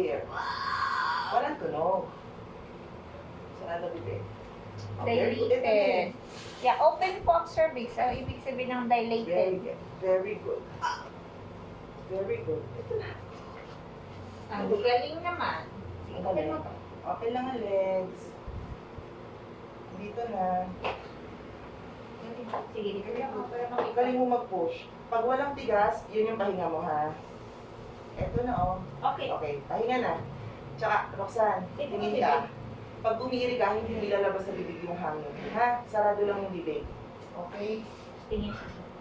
Here. Walang tunog. Sarado bibig. Dilated. Yeah, open po ang cervix. So, ibig sabihin ng dilated. Very good. Very good. Ito na. Ang galing naman. Ang galing. Open lang ang legs. Dito na. Sige, dito na ako para makita. Galing mo mag-push. Pag walang tigas, yun yung pahinga mo, ha? Ito na, oh. Okay. Okay, pahinga na. Tsaka, Roxanne, tingin ka. Pag bumiri ka, hindi mo ilalabas sa bibig yung hangin. Ha? Sarado lang yung bibig. Okay? Tingin.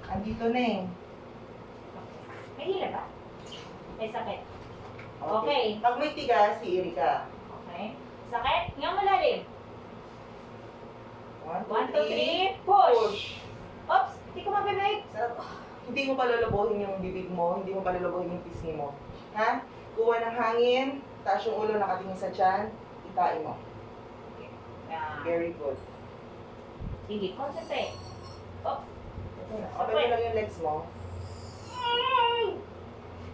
Andito na eh. May hila ba? May sakit. Okay. Pag may tigas, iiri ka. Okay. Sakit? Nga malalim. 1, 1, 2, 3, 3, push! Oops! Hindi ko mabibig. Sarap. Hindi mo palalabohin yung bibig mo, hindi mo palalabohin yung pisngi mo. Ha? Kuha ng hangin, taas yung ulo nakatingin sa tiyan, itain mo. Yan. Very good. Sige, concentrate. Oh. Open mo lang yung legs mo.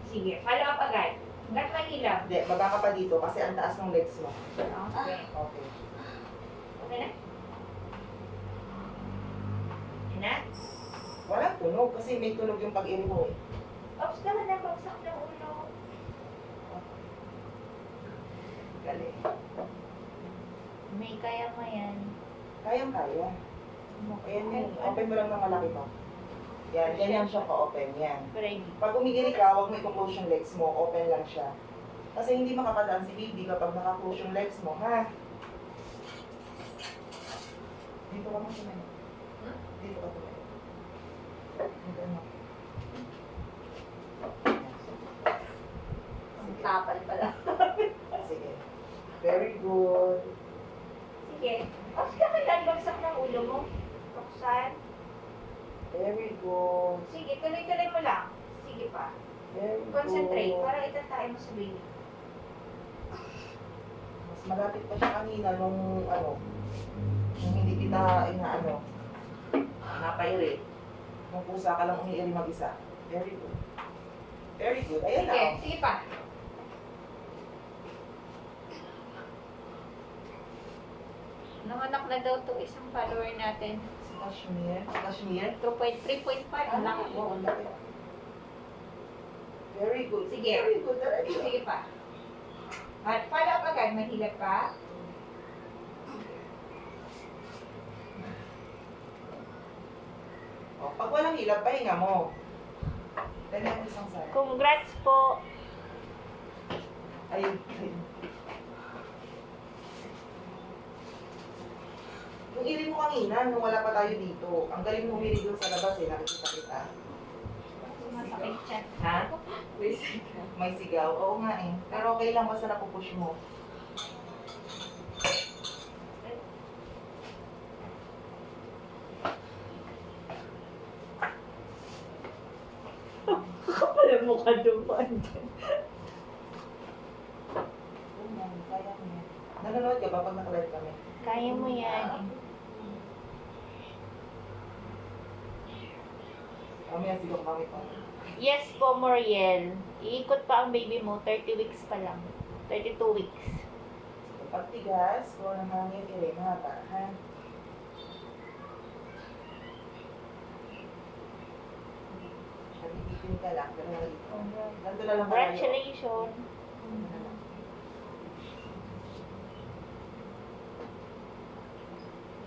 Sige, follow up agad. Hanggat mahilap. Hindi, baba ka pa dito kasi ang taas ng legs mo. Okay. Okay. Okay na? Yan na? Walang tunog kasi may tunog yung pag-iri mo eh. Oops, naman na bagsak ng ulo. Galing. May kaya mo yan. Kayang-kaya. Ayan yun. Open mo lang ng malaki mo. Yan, ganyan siya ka-open. Yan. Ready. Pag umigiri ka, huwag mo i-close yung legs mo. Open lang siya. Kasi hindi makapadaan si baby kapag naka-close yung legs mo, ha? Dito ka mo tumayo. Dito ka tumayo. Dito ano. Ang tapal pala. Sige. Very good. Sige. Oops, kailan bagsak ng ulo mo? Roxanne? Very good. Sige, tuloy-tuloy mo lang. Sige pa. Very good. Concentrate para itatay mo sa baby. Mas malapit pa siya kanina nung ano, nung hindi kita inaano, napairi. Nung pusa ka lang umiiri mag-isa. Very good. Very good. Ayan Sige, na. sige pa. Nanganak na daw to isang follower natin. Si Kashmir. Si Kashmir. 3.5 Ah, lang. wow, ang laki. Very good. Sige. Very good. Diretso. Sige pa. At follow up agad, mahilap pa. Oh, pag walang hilap, pahinga mo. Ganyan ang isang side. Congrats po. Ayun. Yung iri mo kanina, nung wala pa tayo dito, ang galing mo umiri doon sa labas eh, nakikita kita. Masakit siya. Ha? May sigaw. Oo nga eh. Pero okay lang basta napupush mo. Kapal ang mukha dumaan dyan. Oo nga, kaya mo yan. Nanonood ka ba pag nakalive kami? Kaya mo yan. Mamaya sigaw kami pa. Yes po, Moriel. Iikot pa ang baby mo. 30 weeks pa lang. 32 weeks. Pag tigas, kuha ng hangin, iri, mahaba, ha? Nabibitin ka lang, pero dito. Ganito na lang kalayo. Congratulations.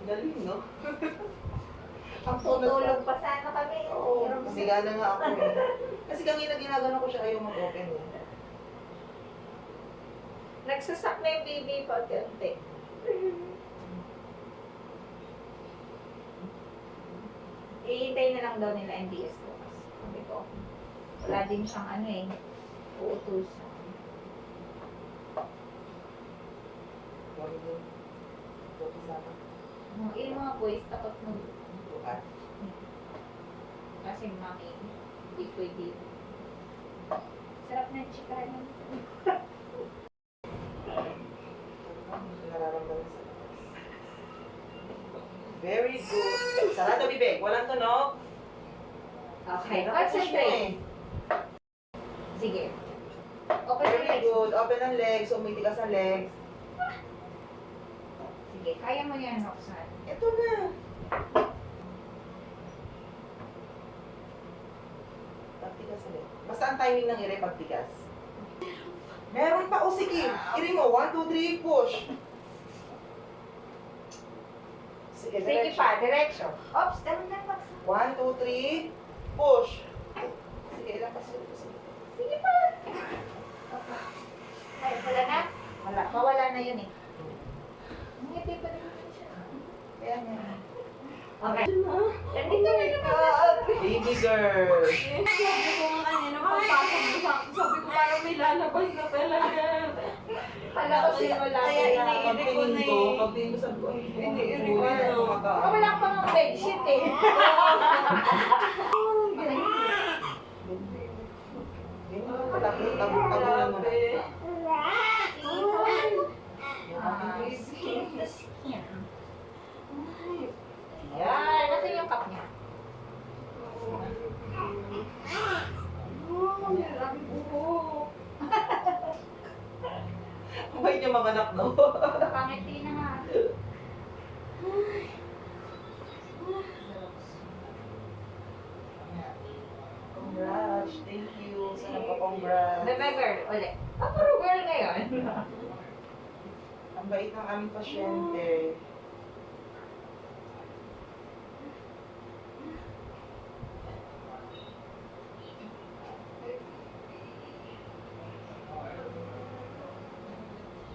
Galing, no? Ang Tutulog pa sana kami. Oo, kasi gana nga ako eh. Kasi kanina ginagano ko siya, ayaw mag-open eh. Nagsasak na yung baby pa. Unti. Ihintay na lang daw nila MDS ko. Sabi ko, wala din siyang ano eh. Uutos. Yung mga boys, takot mo. Bukas. Kasi mami, hindi pwede. Sarap na yung chikaran. Nararamdaman sa labas. Very good. Sarado bibig, walang tunog. Okay, Napupush mo concentrate. eh. Sige. Okay, Very next good. good. Open ang legs. Umitigas ang legs. Sige, kaya mo yan, Roxanne. Ito na. Pagtigas ulit. Basta ang timing ng ire pagtigas. Meron pa. O sige. Iri mo. 1, 2, 3. Push. Sige, Sige diretso. pa, diretso. Oops, tama na, Roxanne. 1, 2, 3. Push. Sige, ilang pa sulit. Sige pa. Okay. Ay, wala na? Wala. Mawala na yun eh. Ngiti pa rin siya. Kaya nga. Okay. Nandito na yung Baby girl. Sabi ko nga kanina, pagpasok mo sa akin, sabi ko parang may lalabas na talaga. Kala ko simula Kaya na. iniisip ko na eh. Pag tingin ko sa buwan, Iniisip ko na. Baka wala ka pang bedsheet eh. Tabunan mo na. Yan, nasa yung cup niya. Kumain niya mga anak, no? Pangiti na nga. Congrats. Thank you. Sana pa congrats. Bebe girl, ulit. Puro girl ngayon. Ang bait ng aming pasyente.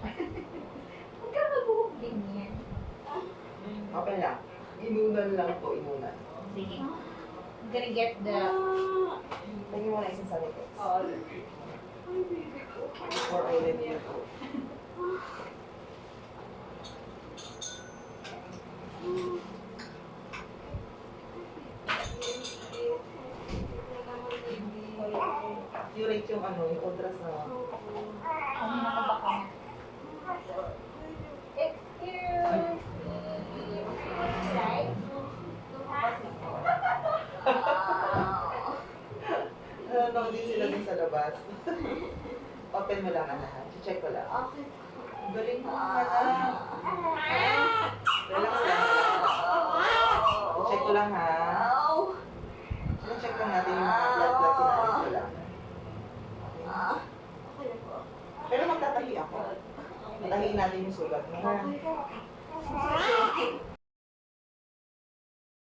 Huwag ka mag-buhok din yan. Okay lang. Inunan lang po, inunan. Sige. I'm gonna get the... Tingin mo na isang sa likod. Oh, Before I let you go. Accurate yung ano, yung ultrasound. ano na ka ba ka? Excuse me. Right? Ano, din sila dun sa labas. Open mo lang, anak. Check ko lang. Okay. Ang galing mo, anak. Relax lang. Check ko lang, ha. Check lang natin yung mga blood sinalis ko lang. Okay. Pero magtatahi ako. Tatahiin natin yung sugat mo, ha. Okay po.